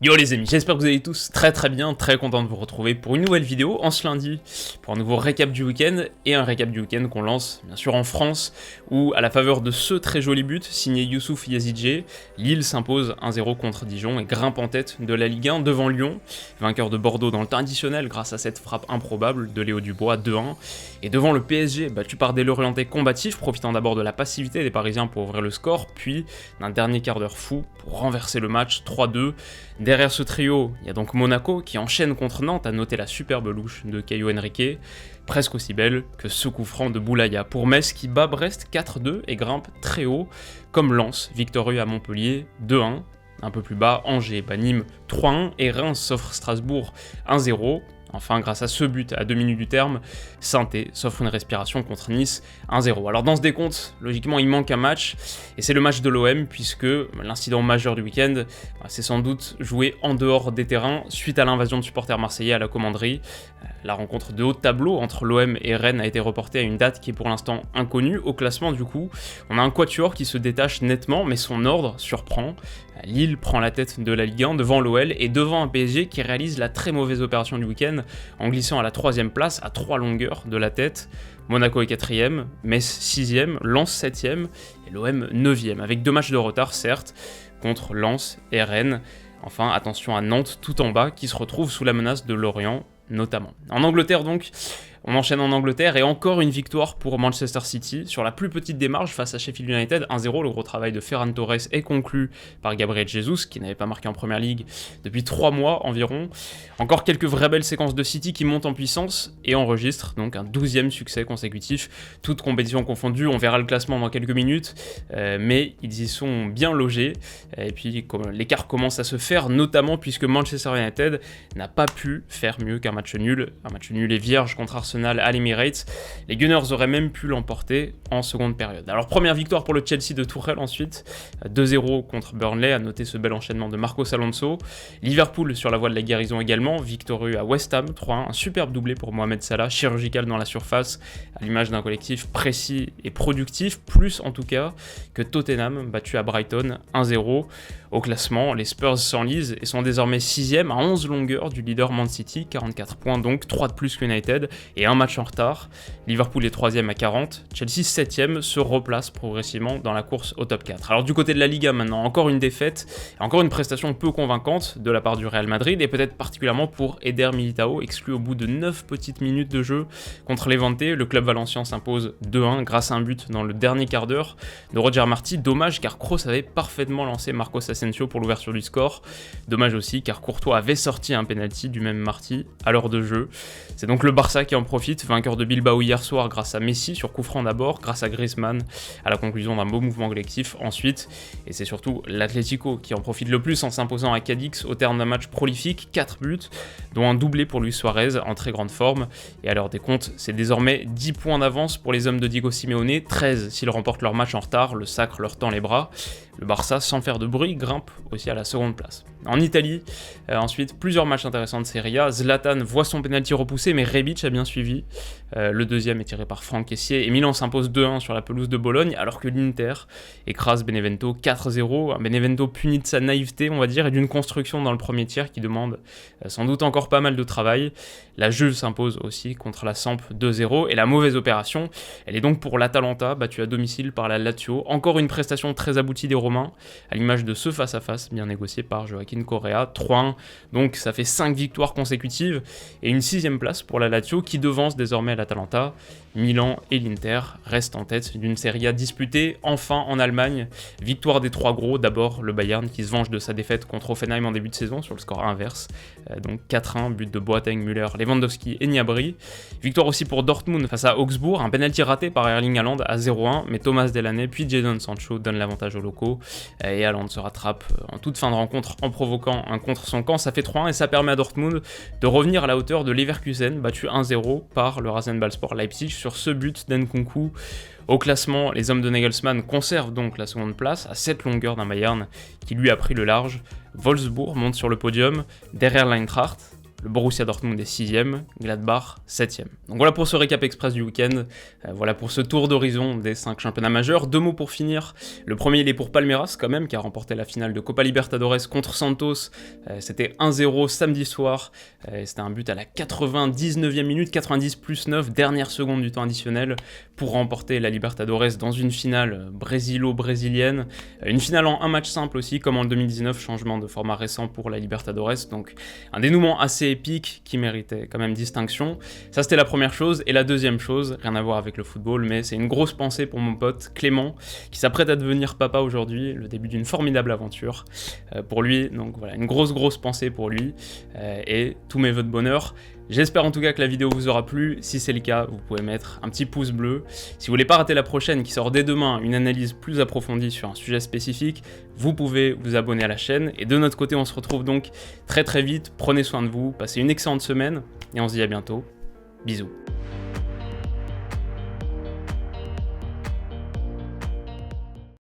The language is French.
Yo les amis, j'espère que vous allez tous très bien, très content de vous retrouver pour une nouvelle vidéo en ce lundi, pour un nouveau récap du week-end, et un récap du week-end qu'on lance bien sûr en France, où à la faveur de ce très joli but, signé Youssouf Yazidje, Lille s'impose 1-0 contre Dijon et grimpe en tête de la Ligue 1 devant Lyon, vainqueur de Bordeaux dans le temps additionnel grâce à cette frappe improbable de Léo Dubois 2-1, et devant le PSG battu par des Lorientais combatifs, profitant d'abord de la passivité des Parisiens pour ouvrir le score, puis d'un dernier quart d'heure fou pour renverser le match 3-2. Derrière ce trio, il y a donc Monaco qui enchaîne contre Nantes, à noter la superbe louche de Caio Henrique, presque aussi belle que ce coup franc de Boulaya. Pour Metz qui bat Brest 4-2 et grimpe très haut, comme Lens, victorieux à Montpellier 2-1. Un peu plus bas, Angers bat Nîmes 3-1 et Reims s'offre Strasbourg 1-0. Enfin, grâce à ce but à 2 minutes du terme, Saint-Étienne s'offre une respiration contre Nice 1-0. Alors dans ce décompte, logiquement il manque un match, et c'est le match de l'OM, puisque l'incident majeur du week-end, c'est sans doute joué en dehors des terrains, suite à l'invasion de supporters marseillais à la commanderie. La rencontre de haut de tableau entre l'OM et Rennes a été reportée à une date qui est pour l'instant inconnue. Au classement du coup, on a un quatuor qui se détache nettement, mais son ordre surprend. Lille prend la tête de la Ligue 1 devant l'OL et devant un PSG qui réalise la très mauvaise opération du week-end en glissant à la 3ème place à 3 longueurs de la tête. Monaco est 4ème, Metz 6ème, Lens 7ème et l'OM 9ème, avec 2 matchs de retard certes, contre Lens et Rennes. Enfin, attention à Nantes tout en bas qui se retrouve sous la menace de Lorient notamment. En Angleterre donc, on enchaîne en Angleterre et encore une victoire pour Manchester City sur la plus petite démarche face à Sheffield United 1-0. Le gros travail de Ferran Torres est conclu par Gabriel Jesus qui n'avait pas marqué en Première Ligue depuis 3 mois environ. Encore quelques vraies belles séquences de City qui montent en puissance et enregistrent donc un 12e succès consécutif. Toutes compétitions confondues, on verra le classement dans quelques minutes, mais ils y sont bien logés. Et puis l'écart commence à se faire, notamment puisque Manchester United n'a pas pu faire mieux qu'un match nul. Un match nul et vierge contre Arsenal à l'Emirates. Les Gunners auraient même pu l'emporter en seconde période. Alors première victoire pour le Chelsea de Tuchel ensuite, 2-0 contre Burnley, à noter ce bel enchaînement de Marcos Alonso. Liverpool sur la voie de la guérison également, victorieux à West Ham 3-1, un superbe doublé pour Mohamed Salah, chirurgical dans la surface, à l'image d'un collectif précis et productif, plus en tout cas que Tottenham, battu à Brighton 1-0. Au classement, les Spurs s'enlisent et sont désormais 6ème à 11 longueurs du leader Man City, 44 points donc, 3 de plus qu'United et un match en retard. Liverpool est 3ème à 40, Chelsea 7ème se replace progressivement dans la course au top 4. Alors du côté de la Liga maintenant, encore une défaite, encore une prestation peu convaincante de la part du Real Madrid et peut-être particulièrement pour Eder Militao, exclu au bout de 9 petites minutes de jeu contre Levante. Le club valencien s'impose 2-1 grâce à un but dans le dernier quart d'heure de Roger Marti. Dommage car Kroos avait parfaitement lancé Marcos Asensio pour l'ouverture du score. Dommage aussi car Courtois avait sorti un penalty du même Marti à l'heure de jeu. C'est donc le Barça qui en profite, vainqueur de Bilbao hier soir grâce à Messi sur coup franc d'abord, grâce à Griezmann à la conclusion d'un beau mouvement collectif ensuite, et c'est surtout l'Atlético qui en profite le plus en s'imposant à Cadix au terme d'un match prolifique, 4 buts, dont un doublé pour Luis Suarez en très grande forme, et à l'heure des comptes, c'est désormais 10 points d'avance pour les hommes de Diego Simeone, 13 s'ils remportent leur match en retard, le sacre leur tend les bras. Le Barça, sans faire de bruit, grimpe aussi à la seconde place. En Italie, ensuite, plusieurs matchs intéressants de Serie A. Zlatan voit son pénalty repoussé, mais Rebic a bien suivi. Le deuxième est tiré par Franck Kessié, et Milan s'impose 2-1 sur la pelouse de Bologne, alors que l'Inter écrase Benevento 4-0. Un Benevento puni de sa naïveté, on va dire, et d'une construction dans le premier tiers qui demande sans doute encore pas mal de travail. La Juve s'impose aussi contre la Samp 2-0, et la mauvaise opération, elle est donc pour l'Atalanta, battue à domicile par la Lazio. Encore une prestation très aboutie des Romains, à l'image de ce face-à-face bien négocié par Joaquin Correa, 3-1, donc ça fait 5 victoires consécutives, et une 6ème place pour la Lazio qui devance désormais l'Atalanta. Milan et l'Inter restent en tête d'une Serie A disputée enfin en Allemagne. Victoire des 3 gros, d'abord le Bayern qui se venge de sa défaite contre Hoffenheim en début de saison sur le score inverse, donc 4-1, but de Boateng, Müller, Lewandowski et Gnabry. Victoire aussi pour Dortmund face à Augsbourg, un penalty raté par Erling Haaland à 0-1, mais Thomas Delaney puis Jadon Sancho donnent l'avantage aux locaux, et Haaland se rattrape en toute fin de rencontre en provoquant un contre son camp. Ça fait 3-1 et ça permet à Dortmund de revenir à la hauteur de Leverkusen, battu 1-0 par le Rasenballsport Leipzig sur ce but d'Nkunku. Au classement, les hommes de Nagelsmann conservent donc la seconde place à 7 longueurs d'un Bayern qui lui a pris le large. Wolfsburg monte sur le podium derrière l'Eintracht. le Borussia Dortmund est 6ème, Gladbach 7ème. Donc voilà pour ce récap express du week-end, voilà pour ce tour d'horizon des 5 championnats majeurs. 2 mots pour finir, le premier il est pour Palmeiras quand même, qui a remporté la finale de Copa Libertadores contre Santos, c'était 1-0 samedi soir, c'était un but à la 99e minute, 90 plus 9, dernière seconde du temps additionnel, pour remporter la Libertadores dans une finale brésilo-brésilienne, une finale en un match simple aussi, comme en 2019, changement de format récent pour la Libertadores, donc un dénouement assez épique qui méritait quand même distinction. Ça c'était la première chose, et la deuxième chose, rien à voir avec le football, mais c'est une grosse pensée pour mon pote Clément, qui s'apprête à devenir papa aujourd'hui, le début d'une formidable aventure pour lui, donc voilà, une grosse pensée pour lui, et tous mes vœux de bonheur. J'espère en tout cas que la vidéo vous aura plu. Si c'est le cas, vous pouvez mettre un petit pouce bleu. Si vous voulez pas rater la prochaine qui sort dès demain, une analyse plus approfondie sur un sujet spécifique, vous pouvez vous abonner à la chaîne. Et de notre côté, on se retrouve donc très vite. Prenez soin de vous, passez une excellente semaine et on se dit à bientôt. Bisous.